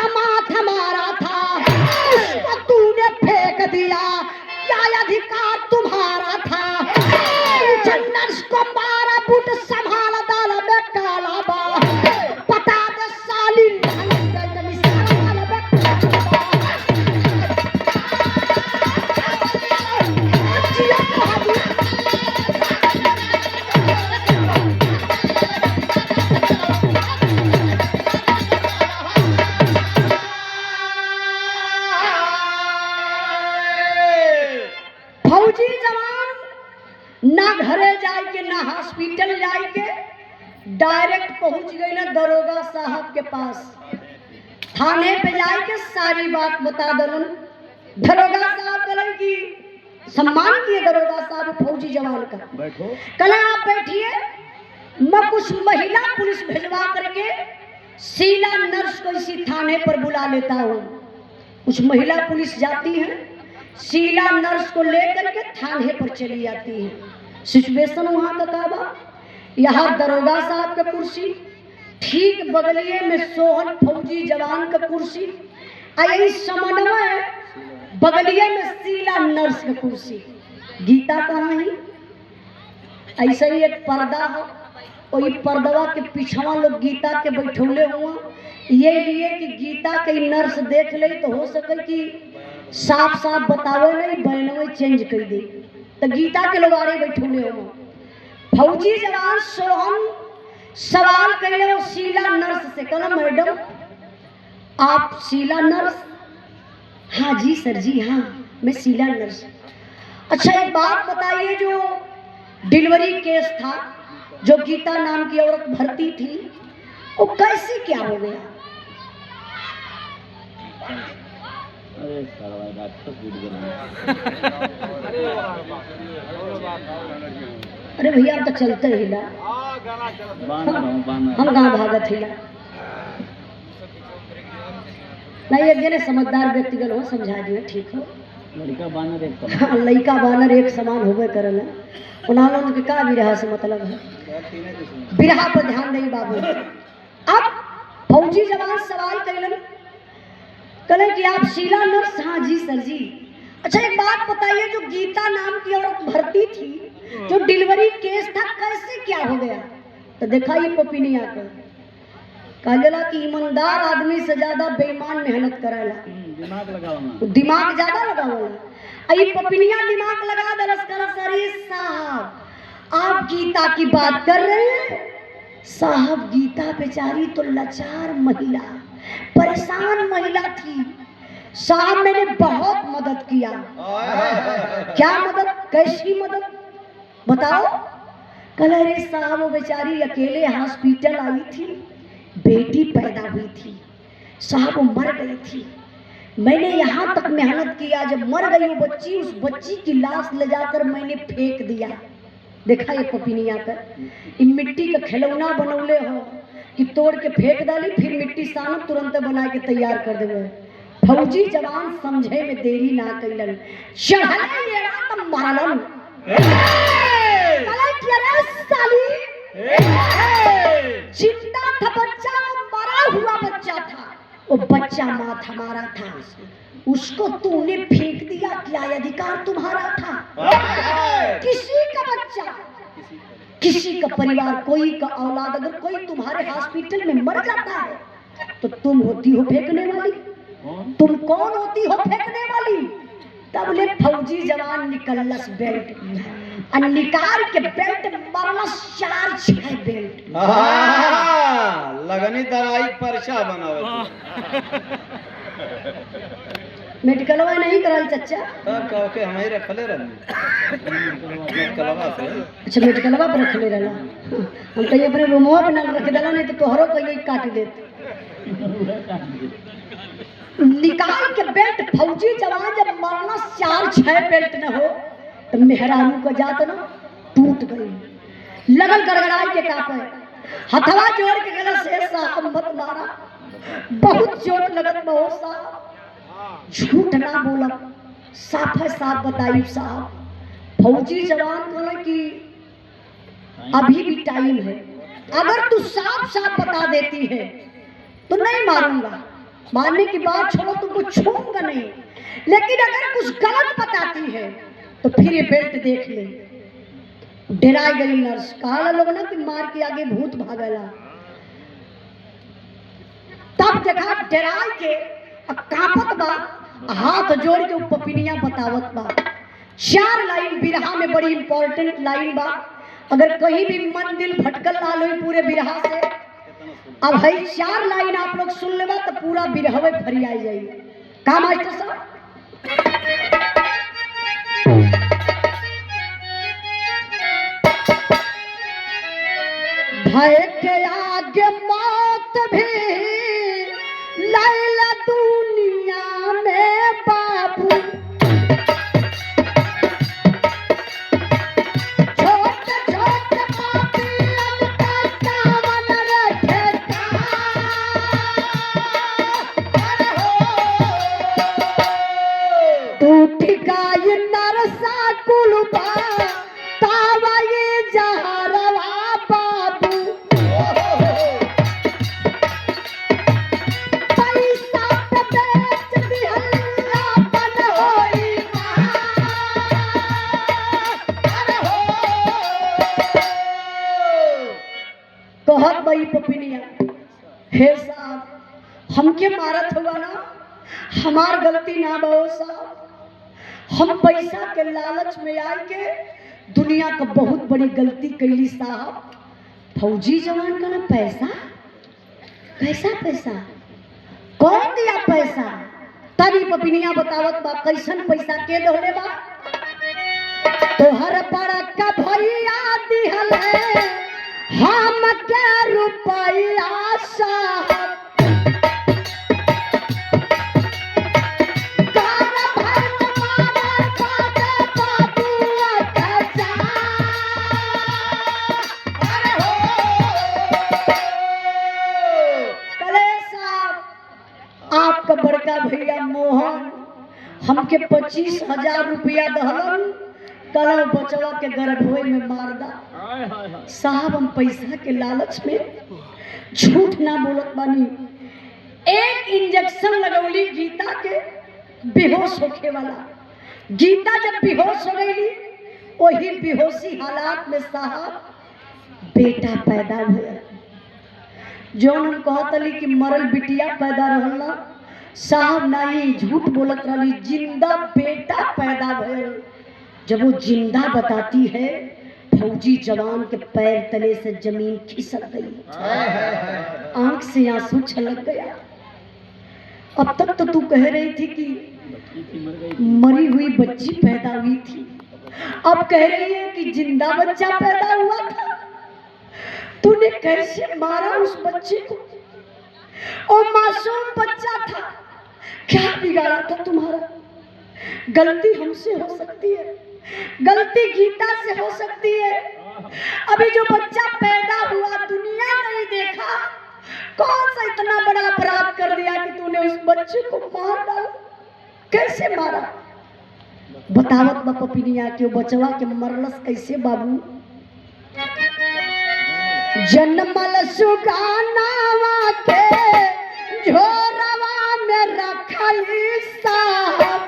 माथ हमारा था, उसको तूने फेंक दिया, क्या अधिकार तुम्हारा था। नर्स को मारा बुट संभाला दाला में काला बा, पता दे साली डायरेक्ट पहुंच गई ना दरोगा साहब के पास। थाने पे जाए के सारी बात बता दलन। दरोगा साहब कहलन कि सम्मान किए दरोगा साहब फौजी जवान का। बैठो। कहला आप बैठिए, मैं कुछ महिला पुलिस भिजवा करके शीला नर्स को इसी थाने पर बुला लेता हूँ। कुछ महिला पुलिस जाती है, शीला नर्स को लेकर के थाने पर चली जाती है। सिचुएशन वहाँ का काबा, यहाँ दरोगा साहब का कुर्सी, ठीक बगलिए में सोहन फौजी जवान का कुर्सी, यही समन्वय बगलिए में शीला नर्स का कुर्सी। गीता कहाँ है? ऐसा ही एक पर्दा हो, वही पर्दवा के पिछवा लोग गीता के बैठौले हुआ, ये लिए कि गीता के नर्स देख ले तो हो सके कि साफ साफ बतावे नहीं, बहनवे चेंज कर दे, तो गीता के लोग आड़े बैठौले हुआ। फौजी जवान सोहन सवाल करे वो शीला नर्स से, कहला मैडम आप शीला नर्स? हाँ जी सर जी, हाँ मैं शीला नर्स। अच्छा एक बात बताइए, जो डिलीवरी केस था, जो गीता नाम की औरत भर्ती थी, वो कैसे क्या हो गया? अरे भैया आप तो चलते हिला, हम कहाँ भागत हिला। नहीं एक जने समझदार व्यक्तिगत हो, समझा दिए ठीक हो। लड़का बानर एक समान। हाँ, लड़का बानर एक समान होबे करल। उन्होंने उनके का विरहा से मतलब है, विरहा पर ध्यान नहीं बाबू। अब फौजी जवान सवाल करेलन, कहले कि आप शीला नर्स? हाँ जी सर जी। अच्छा एक बात बताइए, जो गीता नाम की औरत भर्ती थी, जो डिलीवरी केस था, कैसे क्या हो गया? तो देखा ये पपिनिया का कहला कि ईमानदार आदमी से ज्यादा बेईमान मेहनत कराला, दिमाग लगाओ, दिमाग ज्यादा लगावला। आई पपिनिया दिमाग लगा दरस कर। सर साहब आप गीता की बात कर रहे हैं? साहब गीता बेचारी तो लाचार महिला, परेशान महिला थी साहब, मैंने बहुत मदद किया। क्या मदद? कैसी मदद बताओ? कहला रे साहब वो बेचारी अकेले हॉस्पिटल आई थी, बेटी पैदा हुई थी साहब, वो मर गई थी। मैंने यहाँ तक मेहनत किया, जब मर गई वो बच्ची, उस बच्ची की लाश ले जाकर मैंने फेंक दिया। देखा ये पपिनिया का, इन मिट्टी का खिलौना बनौले हो कि तोड़ के फेंक डाली, फिर मिट्टी सानब तुरंत बना के तैयार कर देवे। फौजी जवान समझे में देरी ना कैलन, चढ़ले ये रात मारलन। साली जिंदा था बच्चा, मरा हुआ बच्चा था, वो बच्चा माँ हमारा था, उसको तूने फेंक दिया, क्या अधिकार तुम्हारा था? किसी का बच्चा, किसी का परिवार, कोई का औलाद, अगर कोई तुम्हारे हॉस्पिटल में मर जाता है तो तुम होती हो फेंकने वाली? तुम कौन होती हो फेंकने वाली? तब ले फौजी जवान निकलस बेल्ट, और निकाल के बेल्ट मरलस 4-6 बेल्ट। लगनी दवाई पर्चा बनावे। मेडिकलवा नहीं करल चच्चा? तब कह के हमें रखले रहनी मेडिकलवा से। अच्छा मेडिकलवा पर रखले रहला, हम तो ये अपने रूमवा पे ना रख देला, नहीं तो तोहरो को यही काट देत। निकाल के बेल्ट फौजी जवान जब मरना 4-6 बेल्ट न हो तो मेहरानू को जात ना टूट गई, लगल गड़गड़ाई के कापे, हथवा जोड़ के गला से साहब मत मारा, बहुत चोट लगत बहुत साहब, झूठ ना बोला, साफ है साफ बताई साहब। फौजी जवान कहले कि अभी भी टाइम है, अगर तू साफ साफ बता देती है तो नहीं मारूंगा, मारने की बात छोड़ो तुमको छूऊंगा नहीं, लेकिन अगर कुछ गलत बताती है तो फिर ये बेल्ट देख ले। डरा गई नर्स, कहा लोग ना कि मार के आगे भूत भागला। तब देखा डरा के कांपत बा, हाथ जोड़ के पपिनिया बतावत बा। 4 लाइन बिरहा में बड़ी इंपॉर्टेंट लाइन बा, अगर कहीं भी मन दिल भटकल ना लो पूरे बिरहा से, अब है 4 लाइन आप लोग सुन लेबा तो पूरा बिरहवे फरियाई जाई। का मास्टर साहब? भय के आगे मौत भी लैला दुनिया में बाबू। छोटे छोटे पापियन का कावन रखेगा। अरे हो ठिकाई नरसा कुलबा तावा ये जहरवा बाबू। पैसा पे बेच दिहला बन होई माँ। अरे हो कहत बई पपिनिया, हे साहब हमके मारत हुआ ना, हमार गलती ना बहु साहब। हम पैसा के लालच में आए के दुनिया का बहुत बड़ी गलती कैली साहब। फौजी जवान का ना पैसा, कैसा पैसा, कौन दिया पैसा? तभी पपिनिया बतावत बा कैसन पैसा के दोले बा। तोहर बड़ा का भैया दिहल है हम के रुपया साहब। आपका बड़का भैया मोहन हमके 25,000 रुपया दहलन, कल बचवा के गर्भोई में मार दा साहब। हम पैसा के लालच में झूठ ना बोलत बानी। एक इंजेक्शन लगौली गीता के बेहोश होके वाला। गीता जब बेहोश हो गई, वही बेहोशी हालात में साहब बेटा पैदा हुआ। जौन हम कहतली कि मरल बिटिया पैदा रहला साहब, नहीं झूठ बोलत रही, जिंदा बेटा पैदा भयल। जब वो जिंदा बताती है, फौजी जवान के पैर तले से जमीन खिसक गई, आंख से आंसू छलक गया। अब तक तो तू कह रही थी कि मरी हुई बच्ची पैदा हुई थी, अब कह रही है कि जिंदा बच्चा पैदा हुआ था। तूने कैसे मारा उस बच्चे को? और मासूम बच्चा था, क्या बिगाड़ा था तुम्हारा? गलती हमसे हो सकती है, गलती गीता से हो सकती है। अभी जो बच्चा पैदा हुआ दुनिया नहीं देखा, कौन सा इतना बड़ा अपराध कर दिया कि तूने उस बच्चे को मार डाला? कैसे मारा बतावत बा पपिनिया के बचवा के मरलस कैसे बाबू? जन्मल सुगानावा के झोरवा में रखली साहब,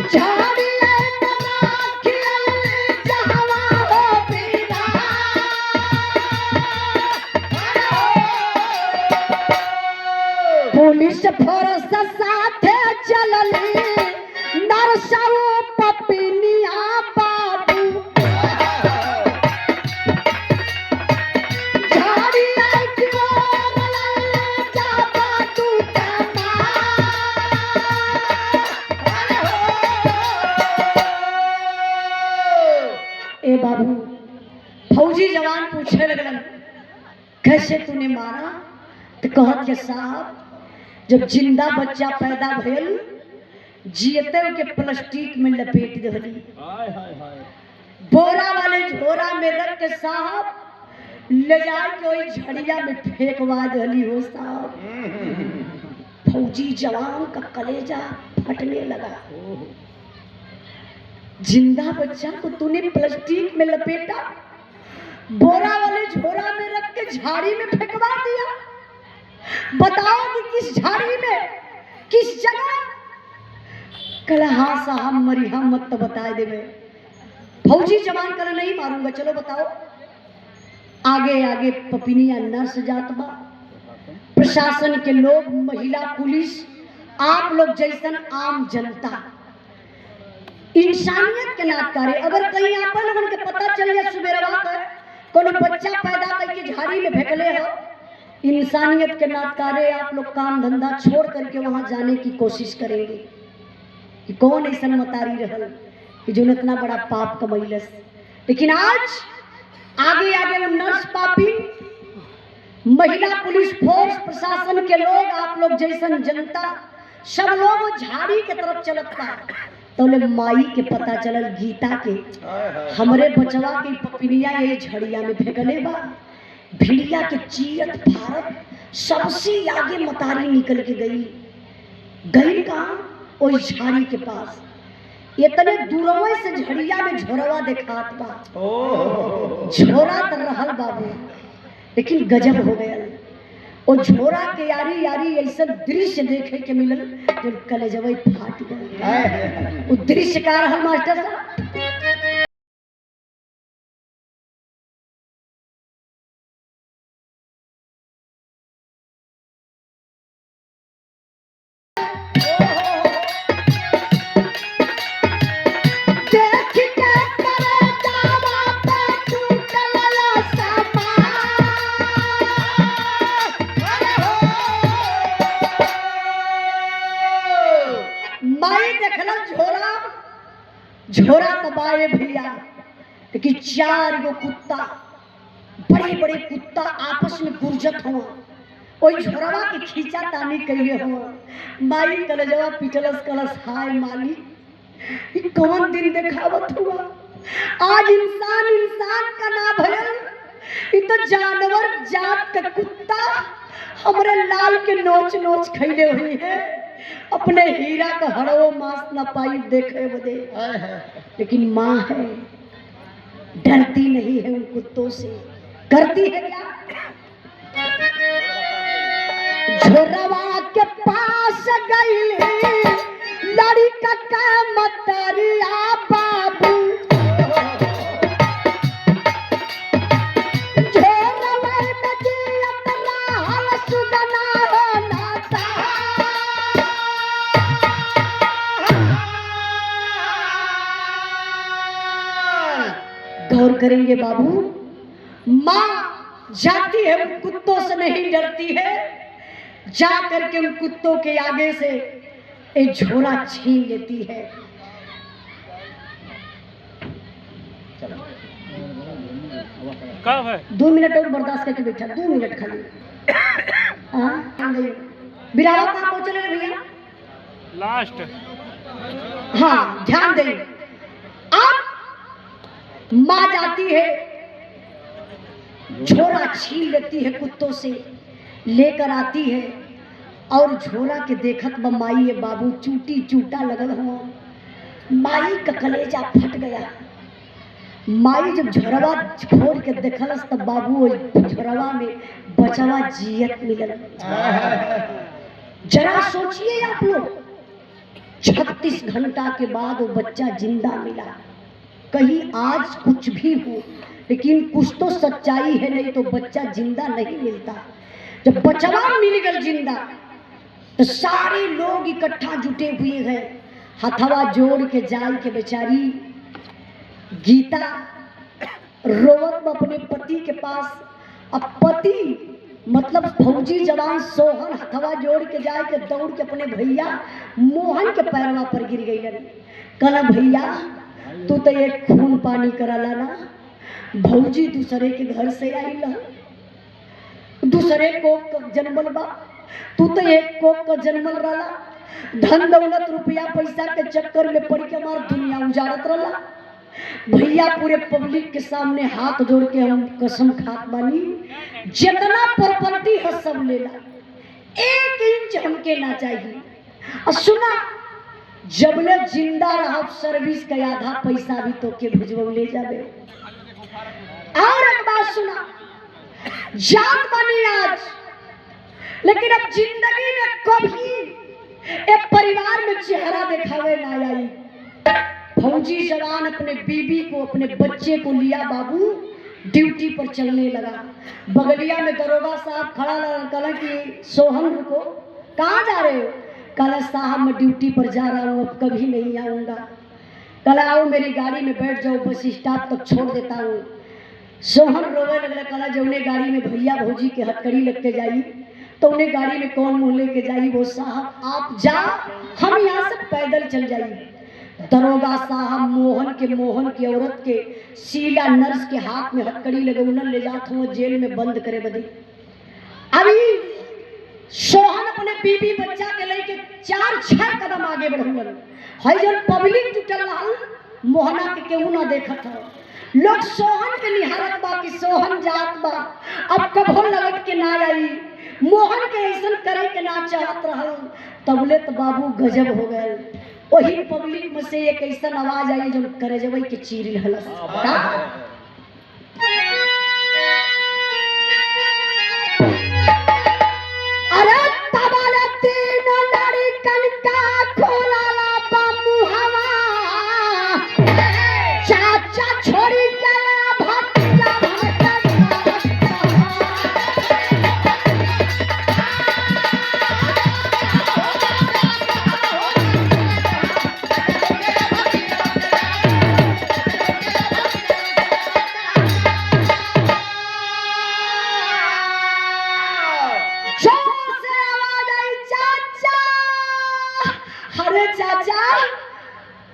झाड़िया जहवा हो बिना। पुलिस फोर्स साथे चलली नरसऊ पपिनिया बाबू। ए बाबू, फौजी जवान पूछे लगलन कैसे तूने मारा? तो कहत के साहब जब जिंदा बच्चा पैदा भयल, जियते के प्लास्टिक में लपेट दहली, बोरा वाले झोरा में रख के साहब ले जाए के वही झड़िया में फेंकवा दहली हो साहब। फौजी जवान का कलेजा फटने लगा। जिंदा बच्चा को तूने प्लास्टिक में लपेटा, बोरा वाले झोरा में रख के झाड़ी में फेंकवा दिया। बताओ कि किस झाड़ी में, किस जगह? कला हाँ साहब मरी हम मत तो बता देवे। फौजी जवान कल नहीं मारूंगा, चलो बताओ। आगे आगे पपिनिया नर्स जात बा, प्रशासन के लोग, महिला पुलिस, आप लोग जैसन आम जनता, इंसानियत के नात करे। अगर कहीं आप लोगों के पता चल गया सुबेरवा का कोनो बच्चा पैदा करके झाड़ी में फेंकले हो, इंसानियत के नात करे आप लोग काम धंधा छोड़ करके वहां जाने की कोशिश करेंगे कि कौन ऐसा मतारी रहल कि जो इतना बड़ा पाप कमैलस। लेकिन आज आगे आगे वो नर्स पापी, महिला पुलिस फोर्स, प्रशासन के लोग, आप लोग जैसन जनता, सब लोग झाड़ी के तरफ चलत बा। तो माई के पता चलल गीता के हमरे बचवा के पपिनिया ये झड़िया में फेंकले बा। भिड़िया के चीरत फारत सबसे आगे मतारी निकल के गई कहाँ? ओई झाड़ी के पास। इतने दूरवे से झड़िया में झोरवा देखात बा। झोरा तो रहल बाबू, लेकिन गजब हो गया। और झोरा के यारी यारी ऐसा दृश्य देखे के मिलल जो कलेजवे फाट गए। वो दृश्य का रहल मास्टर साहब। झोरा तबाए भैया, लेकिन 4 गो कुत्ता, बड़े बड़े कुत्ता आपस में गुर्जत हुआ। ओई झोरवा के खींचा तानी कैले हुआ। माई कलजवा पिटलस कलस, हाय माली कौन दिन देखावत हुआ। आज इंसान का ना भयल, इ तो जानवर जात का कुत्ता हमरे लाल के नोच नोच खैले हुई है। अपने हीरा का हड़ो मांस न पाई देखे बदे, लेकिन माँ है, डरती नहीं है उन कुत्तों से। करती है क्या? झोरवा के पास गई लड़का का मतरिया बाबू, गौर करेंगे बाबू। माँ जाती है, उन कुत्तों से नहीं डरती है। जा करके उन कुत्तों के आगे से एक झोरा छीन लेती है। 2 मिनट और बर्दाश्त करके बैठा, 2 मिनट खाली। बिरावा कहाँ पहुंच रहे भैया? लास्ट। हाँ ध्यान दें। अब माँ जाती है, झोरा छीन लेती है, कुत्तों से लेकर आती है और झोरा के देखत माई ये बाबू चूटी चूटा लगल हो। माई का कलेजा फट गया। माई जब झोरवा छोड़ के देखलस तब बाबू झोरवा में बचवा जियत मिलल। जरा सोचिए आप लोग, 36 घंटा के बाद वो बच्चा जिंदा मिला। कहीं आज कुछ भी हो, लेकिन कुछ तो सच्चाई है, नहीं तो बच्चा जिंदा नहीं मिलता। जब बचवा मिल गया जिंदा तो सारे लोग इकट्ठा जुटे हुए हैं। हथवा जोड़ के जाय के बेचारी गीता रोवत अपने पति के पास। अब पति मतलब फौजी जवान सोहन हथवा जोड़ के जाए के दौड़ के अपने भैया मोहन के पैरवा पर गिर गई। कहला भैया तू तो एक खून पानी कराला ना, भौजी दूसरे के घर से आई ला, दूसरे को जन्मल बा, तू तो एक कोक का जन्मल रहा। धन दौलत रुपया पैसा के चक्कर में पड़ के हमार दुनिया उजाड़त रहा। भैया पूरे पब्लिक के सामने हाथ जोड़ के हम कसम खात बानी, जितना प्रॉपर्टी है सब लेला, 1 इंच हमके ना चाहिए। और सुना, जब ले जिंदा रहा सर्विस का आधा पैसा भी तो के भेजबो ले जाबे। और एक बात सुना, जात बनी आज, लेकिन अब जिंदगी में कभी एक परिवार में चेहरा दिखावे ना आई। फौजी जवान अपने बीबी को अपने बच्चे को लिया बाबू ड्यूटी पर चलने लगा। बगलिया में दरोगा साहब खड़ा लगा, कहा कि सोहन रुको, कहाँ जा रहे हो? कहा साहब मैं ड्यूटी पर जा रहा हूँ, अब कभी नहीं आऊँगा। कहा आओ मेरी गाड़ी में बैठ जाओ, बस स्टॉप तक छोड़ देता हूँ। सोहन रोवे लगला, कहा जो उन्हें गाड़ी में भैया भौजी के हथकड़ी लग के जाई, तो उन्हें गाड़ी में कौन मुँह लेके जाई? वो साहब आप जा, हम यहाँ से पैदल चल जाइए। दरोगा साहब मोहन की औरत के शीला नर्स के हाथ में हथकड़ी लगौलन ले जात हुआ जेल में बंद करे बदे। अभी सोहन अपने बीबी बच्चा के लेके 4-6 कदम आगे बढ़लन। हई जन पब्लिक जुटल रहल मोहना के केहू ना देखत हो। लोग सोहन के निहारत बा कि सोहन जात बा, अब कभो लौट के ना आई। मोहन के ऐसा करे के ना चाहत रहल। तबले तो बाबू गजब हो गए। वही पब्लिक में से एक ऐसा आवाज आई जो करे जब के चीरी हलस। अरे तबाले तीन लड़कन का खोला ला मुहवा, चाचा छोड़ी गया भतीजा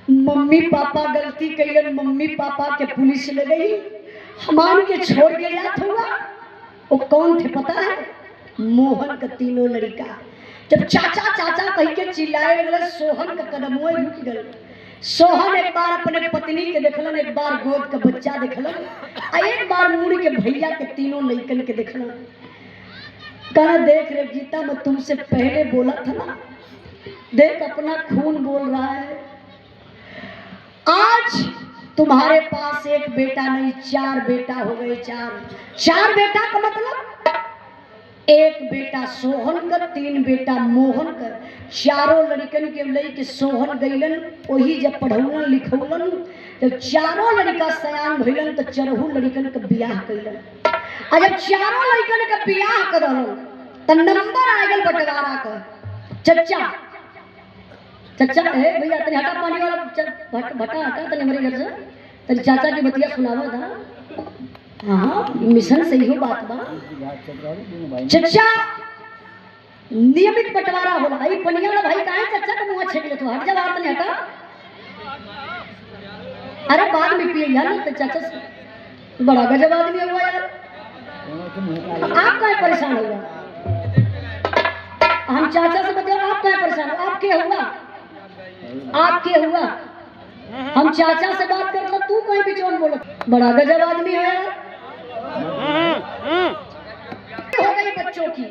मम्मी पापा गलती कैलन, मम्मी पापा के पुलिस ले गई, हमान के छोड़ के जात हुआ। वो कौन थे पता है? मोहन का तीनों लड़का। जब चाचा चाचा कह के चिल्लाए लगल, सोहन का कदम रुक गल। सोहन एक बार अपने पत्नी के देखलन, एक बार गोद का बच्चा देखलन, और एक बार मुड़ के भैया के तीनों लड़कन के देखलन। कहा देख रे गीता, मैं तुमसे पहले बोला था ना, देख अपना खून बोल रहा है। आज तुम्हारे पास एक बेटा नहीं 4 बेटा हो गए। 4 बेटा का मतलब 1 बेटा सोहन का, 3 बेटा मोहन का। चारों लड़कन के लेके सोहन गईलन, वही जब पढ़ौलन लिखौलन, जब चारों लड़का सयान भइलन तो चरहू लड़कन का बियाह कैलन। और जब चारों लड़कन का बियाह करलन तो नंबर आ गल बंटवारा का। चचा चचा ए भैया तनी हटा पानी वाला भटा हटा तनी हमारे घर से, तनी चाचा की बतिया सुनावा था। हाँ मिशन सही हो बात बा। चचा नियमित बंटवारा होला। भाई पनिया वाला भाई काहे चचा का मुंह छेक ले तो हट जा बाहर तनी हटा। अरे बाद में पिए यार तो चाचा से बड़ा गजब आदमी हुआ यार। आप काहे परेशान हुआ? हम चाचा से बताओ आप काहे परेशान हो? आप क्या हुआ? आप क्या हुआ? हम चाचा से बात कर लो, तू कहीं भी चोन बोलो। बड़ा गजब आदमी है यार। हो गई बच्चों की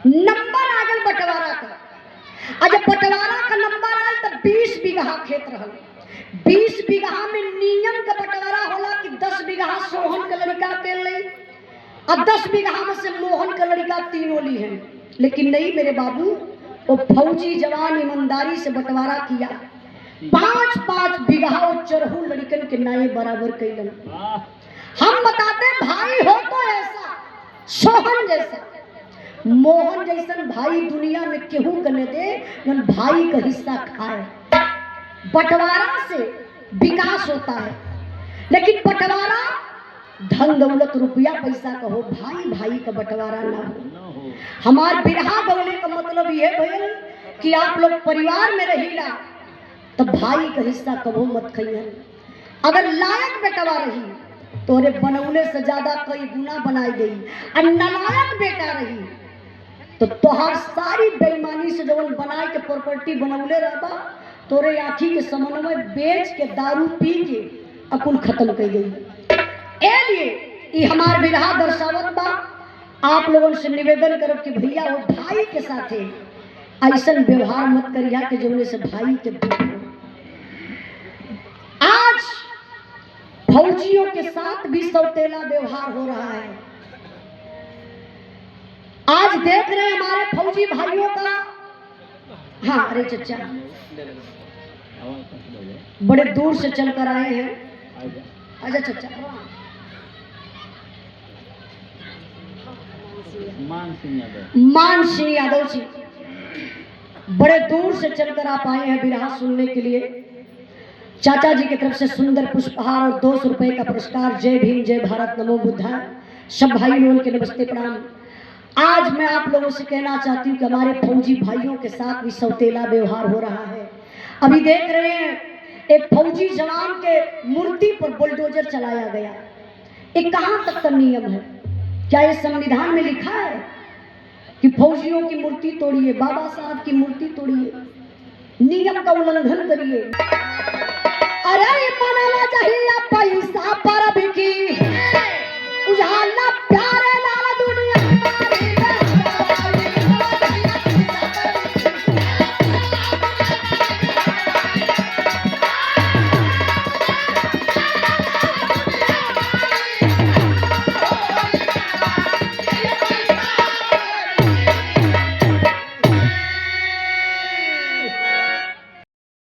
नंबर आ गल बंटवारा का। जब बंटवारा का नंबर आयल तो 20 बीघा खेत रहल। 20 बीघा में नियम का बंटवारा होला कि 10 बीघा सोहन का लड़का के ले और 10 बीघा में से मोहन का लड़का तीनों ली है। लेकिन नहीं मेरे बाबू, वो फौजी जवान ईमानदारी से बंटवारा किया। 5-5 बीघा वो चरहू लड़कन के नाये बराबर कैलन। हम बताते भाई हो तो ऐसा सोहन जैसा, मोहन जैसन भाई दुनिया में केहू करने दे जन भाई का हिस्सा खाए। बंटवारा से विकास होता है, लेकिन बंटवारा धन दौलत रुपया पैसा का हो, भाई भाई का बंटवारा ना हो। हमार बिरहा बोले का मतलब ये भइल कि आप लोग परिवार में रहिला तो भाई का हिस्सा कबो मत खइहन। अगर लायक बेटवा रही तोरे बनौले से ज्यादा कई गुना बनाई गई, और नालायक बेटा रही तो तोहार सारी बेईमानी से जवन बनाए के प्रॉपर्टी बनौले रहबा तोरे आँखी के समन्वय बेच के दारू पी के अकुल खत्म कर गई। ए लिए ये हमार बिरहा दर्शावत बा। आप लोगों से निवेदन करो कि भैया वो भाई के साथ ऐसा व्यवहार मत करिया कि जौने से भाई के दुख हो। आज फौजियों के साथ भी सौतेला व्यवहार हो रहा है। आज देख रहे हैं हमारे फौजी भाइयों का। हाँ अरे चचा बड़े दूर से चलकर आए हैं। अच्छा चचा मान सिंह यादव जी बड़े दूर से चलकर आप आए हैं बिरहा सुनने के लिए। चाचा जी की तरफ से सुंदर पुष्पहार और 200 रुपए का पुरस्कार। जय भीम, जय भारत, नमो बुद्धा। सब भाई लोगों के नमस्ते प्रणाम। आज मैं आप लोगों से कहना चाहती हूँ कि हमारे फौजी भाइयों के साथ भी सौतेला व्यवहार हो रहा है। अभी देख रहे हैं एक फौजी जवान के मूर्ति पर बुलडोजर चलाया गया। ये कहाँ तक का नियम है? क्या ये संविधान में लिखा है कि फौजियों की मूर्ति तोड़िए, बाबा साहब की मूर्ति तोड़िए, नियम का उल्लंघन करिए? अरे मनाना चाहिए पैसा पर